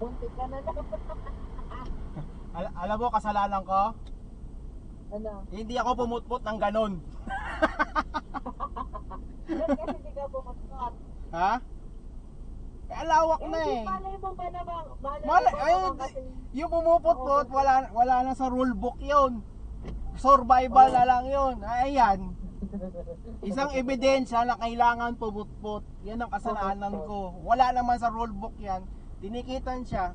Muntik ka na lang. Alam mo, kasalanan ko? Ano? Hindi ako pumutpot ng ganon. Ba't kasi hindi ka pumasok? Ha? Eh, lawak na eh. Malay mo ba naman? Yung pumuputpot, wala na sa rule book yun. Survival na lang yun. Ayan. Isang ebidensya na kailangan pumutpot. Yan ang kasalanan ko. Wala naman sa rule book yan. Tinikitan siya.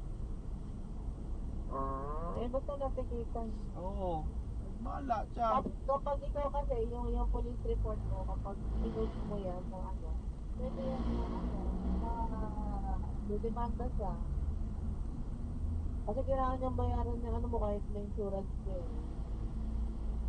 Basta natikitan. Oo. Bahala siya. Kapag ikaw kasi, yung police report mo, kapag pinost mo yan ng ano, pwede yan didemanda siya. Kasi kailangan niyang bayaran yung ano mo kahit may insurance mo.